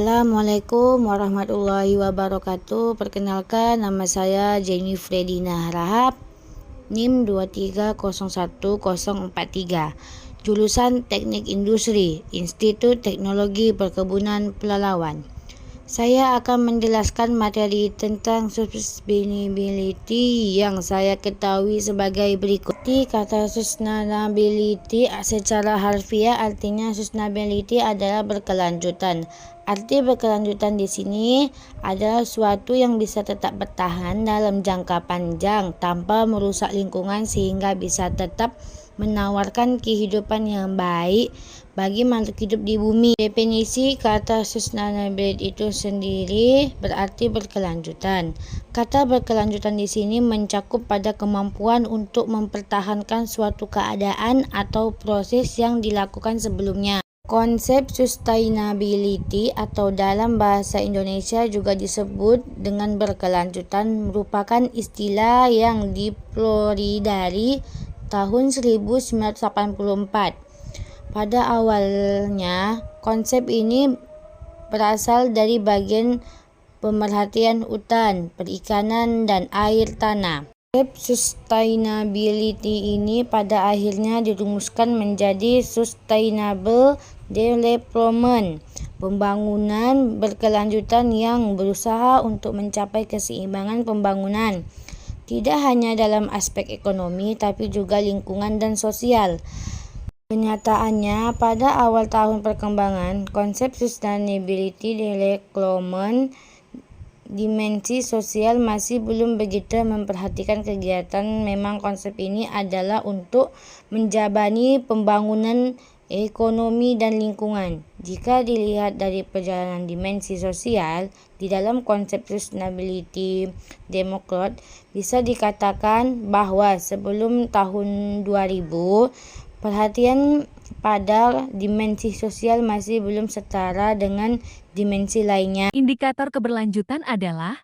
Assalamualaikum warahmatullahi wabarakatuh. Perkenalkan, nama saya Jenny Fredina Harahap, NIM 2301043, jurusan Teknik Industri, Institut Teknologi Perkebunan Pelalawan. Saya akan menjelaskan materi tentang sustainability yang saya ketahui sebagai berikut. Kata sustainability secara harfiah artinya sustainability adalah berkelanjutan. Arti berkelanjutan di sini adalah suatu yang bisa tetap bertahan dalam jangka panjang tanpa merusak lingkungan sehingga bisa tetap menawarkan kehidupan yang baik bagi makhluk hidup di bumi. Definisi kata sustainability itu sendiri berarti berkelanjutan. Kata berkelanjutan di sini mencakup pada kemampuan untuk mempertahankan suatu keadaan atau proses yang dilakukan sebelumnya. Konsep sustainability atau dalam bahasa Indonesia juga disebut dengan berkelanjutan merupakan istilah yang dipelopori dari tahun 1984. Pada awalnya, konsep ini berasal dari bagian pemerhatian hutan, perikanan, dan air tanah. Konsep sustainability ini pada akhirnya dirumuskan menjadi sustainable development, pembangunan berkelanjutan yang berusaha untuk mencapai keseimbangan pembangunan, tidak hanya dalam aspek ekonomi tapi juga lingkungan dan sosial. Kenyataannya, pada awal tahun perkembangan konsep sustainability development, dimensi sosial masih belum begitu memperhatikan kegiatan. Memang konsep ini adalah untuk menjabani pembangunan ekonomi dan lingkungan. Jika dilihat dari perjalanan dimensi sosial di dalam konsep sustainability development, bisa dikatakan bahwa sebelum tahun 2000, perhatian pada dimensi sosial masih belum setara dengan dimensi lainnya. Indikator keberlanjutan adalah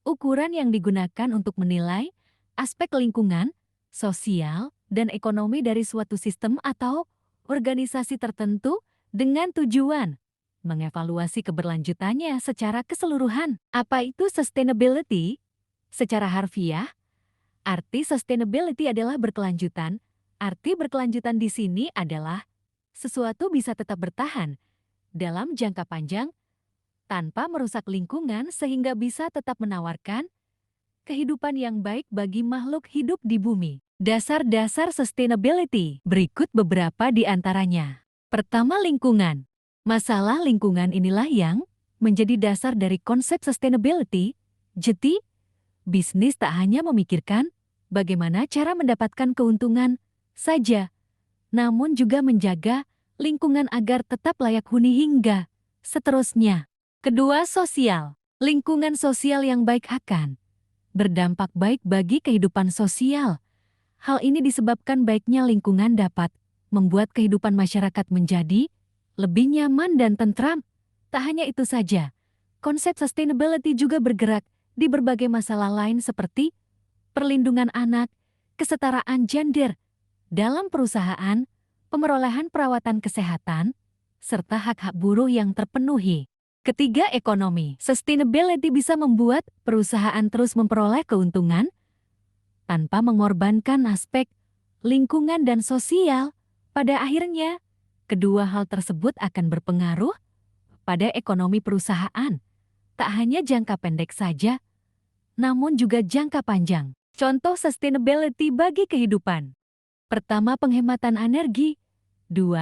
ukuran yang digunakan untuk menilai aspek lingkungan, sosial, dan ekonomi dari suatu sistem atau organisasi tertentu dengan tujuan mengevaluasi keberlanjutannya secara keseluruhan. Apa itu sustainability? Secara harfiah, arti sustainability adalah berkelanjutan. Arti berkelanjutan di sini adalah sesuatu bisa tetap bertahan dalam jangka panjang tanpa merusak lingkungan sehingga bisa tetap menawarkan kehidupan yang baik bagi makhluk hidup di bumi. Dasar-dasar sustainability, berikut beberapa di antaranya. Pertama, lingkungan. Masalah lingkungan inilah yang menjadi dasar dari konsep sustainability. Jadi, bisnis tak hanya memikirkan bagaimana cara mendapatkan keuntungan saja, namun juga menjaga lingkungan agar tetap layak huni hingga seterusnya. Kedua, sosial. Lingkungan sosial yang baik akan berdampak baik bagi kehidupan sosial. Hal ini disebabkan baiknya lingkungan dapat membuat kehidupan masyarakat menjadi lebih nyaman dan tentram. Tak hanya itu saja, konsep sustainability juga bergerak di berbagai masalah lain seperti perlindungan anak, kesetaraan gender dalam perusahaan, pemerolehan perawatan kesehatan, serta hak-hak buruh yang terpenuhi. Ketiga, ekonomi. Sustainability bisa membuat perusahaan terus memperoleh keuntungan tanpa mengorbankan aspek lingkungan dan sosial. Pada akhirnya, kedua hal tersebut akan berpengaruh pada ekonomi perusahaan, tak hanya jangka pendek saja, namun juga jangka panjang. Contoh sustainability bagi kehidupan. Pertama, penghematan energi. 2,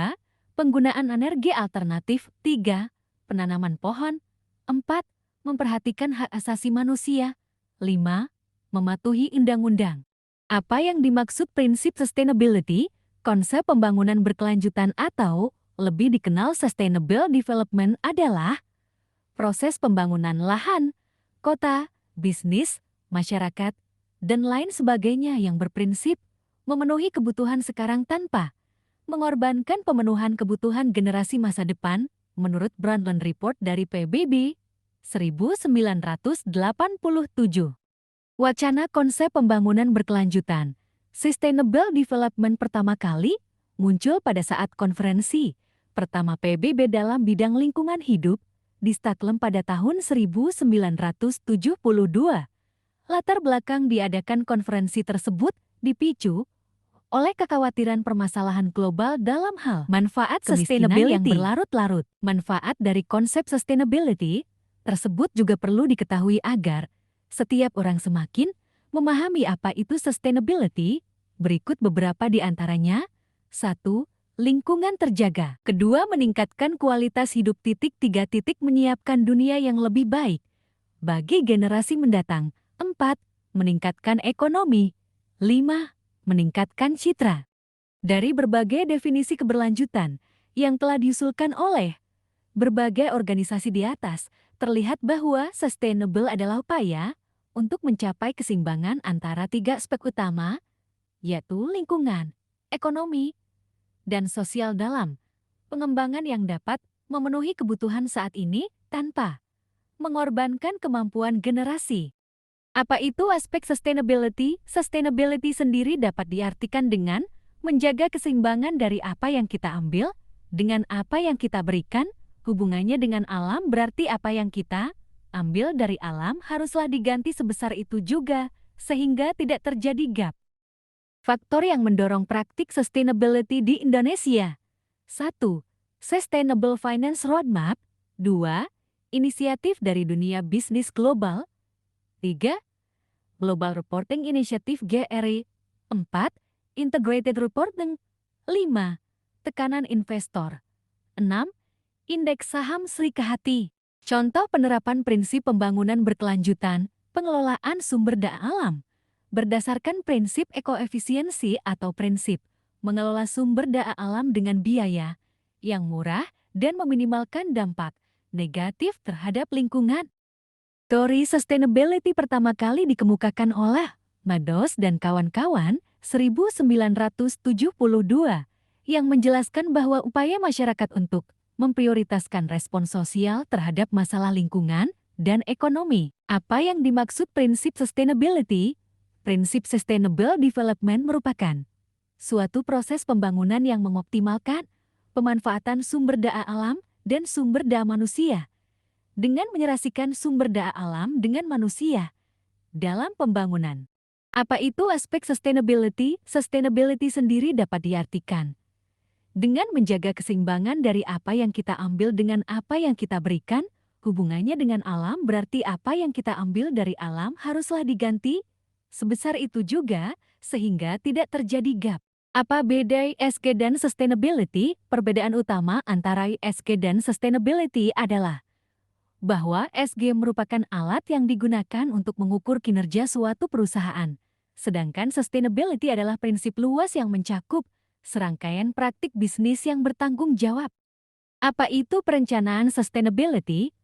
penggunaan energi alternatif. 3, penanaman pohon. 4, memperhatikan hak asasi manusia. 5, mematuhi undang-undang. Apa yang dimaksud prinsip sustainability? Konsep pembangunan berkelanjutan atau lebih dikenal sustainable development adalah proses pembangunan lahan, kota, bisnis, masyarakat, dan lain sebagainya yang berprinsip memenuhi kebutuhan sekarang tanpa mengorbankan pemenuhan kebutuhan generasi masa depan, menurut Brundtland Report dari PBB 1987. Wacana konsep pembangunan berkelanjutan, Sustainable Development pertama kali muncul pada saat konferensi pertama PBB dalam bidang lingkungan hidup di Stockholm pada tahun 1972. Latar belakang diadakan konferensi tersebut dipicu oleh kekhawatiran permasalahan global dalam hal manfaat kemiskinan yang berlarut-larut. Manfaat dari konsep sustainability tersebut juga perlu diketahui agar setiap orang semakin memahami apa itu sustainability. Berikut beberapa di antaranya. 1. Lingkungan terjaga. Kedua, meningkatkan kualitas hidup. 3. Menyiapkan dunia yang lebih baik bagi generasi mendatang. 4. Meningkatkan ekonomi. 5. Meningkatkan citra. Dari berbagai definisi keberlanjutan yang telah diusulkan oleh berbagai organisasi di atas, terlihat bahwa sustainable adalah upaya untuk mencapai keseimbangan antara 3 aspek utama, yaitu lingkungan, ekonomi, dan sosial dalam pengembangan yang dapat memenuhi kebutuhan saat ini tanpa mengorbankan kemampuan generasi. Apa itu aspek sustainability? Sustainability sendiri dapat diartikan dengan menjaga keseimbangan dari apa yang kita ambil dengan apa yang kita berikan. Hubungannya dengan alam berarti apa yang kita ambil dari alam haruslah diganti sebesar itu juga, sehingga tidak terjadi gap. Faktor yang mendorong praktik sustainability di Indonesia. 1. Sustainable Finance Roadmap. 2. Inisiatif dari dunia bisnis global. 3. Global Reporting Initiative GRI. 4. Integrated Reporting. 5. Tekanan investor. 6. Indeks saham Sri Kahati. Contoh penerapan prinsip pembangunan berkelanjutan, pengelolaan sumber daya alam. Berdasarkan prinsip ekoefisiensi atau prinsip mengelola sumber daya alam dengan biaya yang murah dan meminimalkan dampak negatif terhadap lingkungan. Teori sustainability pertama kali dikemukakan oleh Madoz dan kawan-kawan 1972 yang menjelaskan bahwa upaya masyarakat untuk memprioritaskan respons sosial terhadap masalah lingkungan dan ekonomi. Apa yang dimaksud prinsip sustainability? Prinsip sustainable development merupakan suatu proses pembangunan yang mengoptimalkan pemanfaatan sumber daya alam dan sumber daya manusia dengan menyerasikan sumber daya alam dengan manusia dalam pembangunan. Apa itu aspek sustainability? Sustainability sendiri dapat diartikan dengan menjaga keseimbangan dari apa yang kita ambil dengan apa yang kita berikan. Hubungannya dengan alam berarti apa yang kita ambil dari alam haruslah diganti sebesar itu juga, sehingga tidak terjadi gap. Apa beda ESG dan sustainability? Perbedaan utama antara ESG dan sustainability adalah bahwa ESG merupakan alat yang digunakan untuk mengukur kinerja suatu perusahaan, sedangkan sustainability adalah prinsip luas yang mencakup serangkaian praktik bisnis yang bertanggung jawab. Apa itu perencanaan sustainability?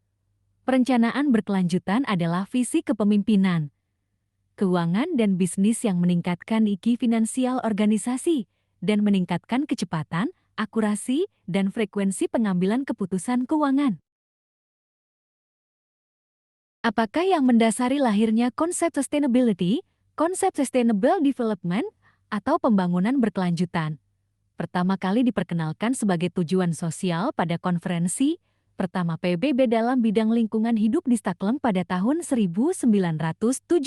Perencanaan berkelanjutan adalah visi kepemimpinan, keuangan dan bisnis yang meningkatkan IQ finansial organisasi dan meningkatkan kecepatan, akurasi, dan frekuensi pengambilan keputusan keuangan. Apakah yang mendasari lahirnya konsep sustainability, konsep sustainable development, atau pembangunan berkelanjutan? Pertama kali diperkenalkan sebagai tujuan sosial pada konferensi pertama PBB dalam bidang lingkungan hidup di Stockholm pada tahun 1972.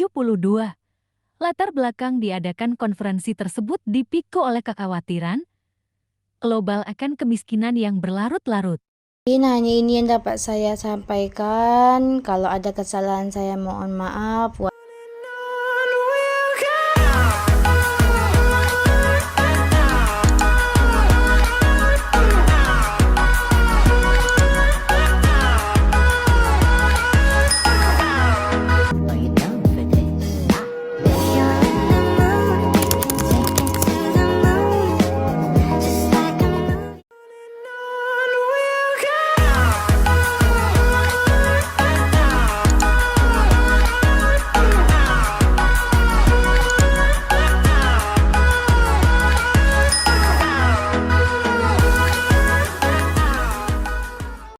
Latar belakang diadakan konferensi tersebut dipicu oleh kekhawatiran global akan kemiskinan yang berlarut-larut. Hanya ini yang dapat saya sampaikan. Kalau ada kesalahan saya mohon maaf.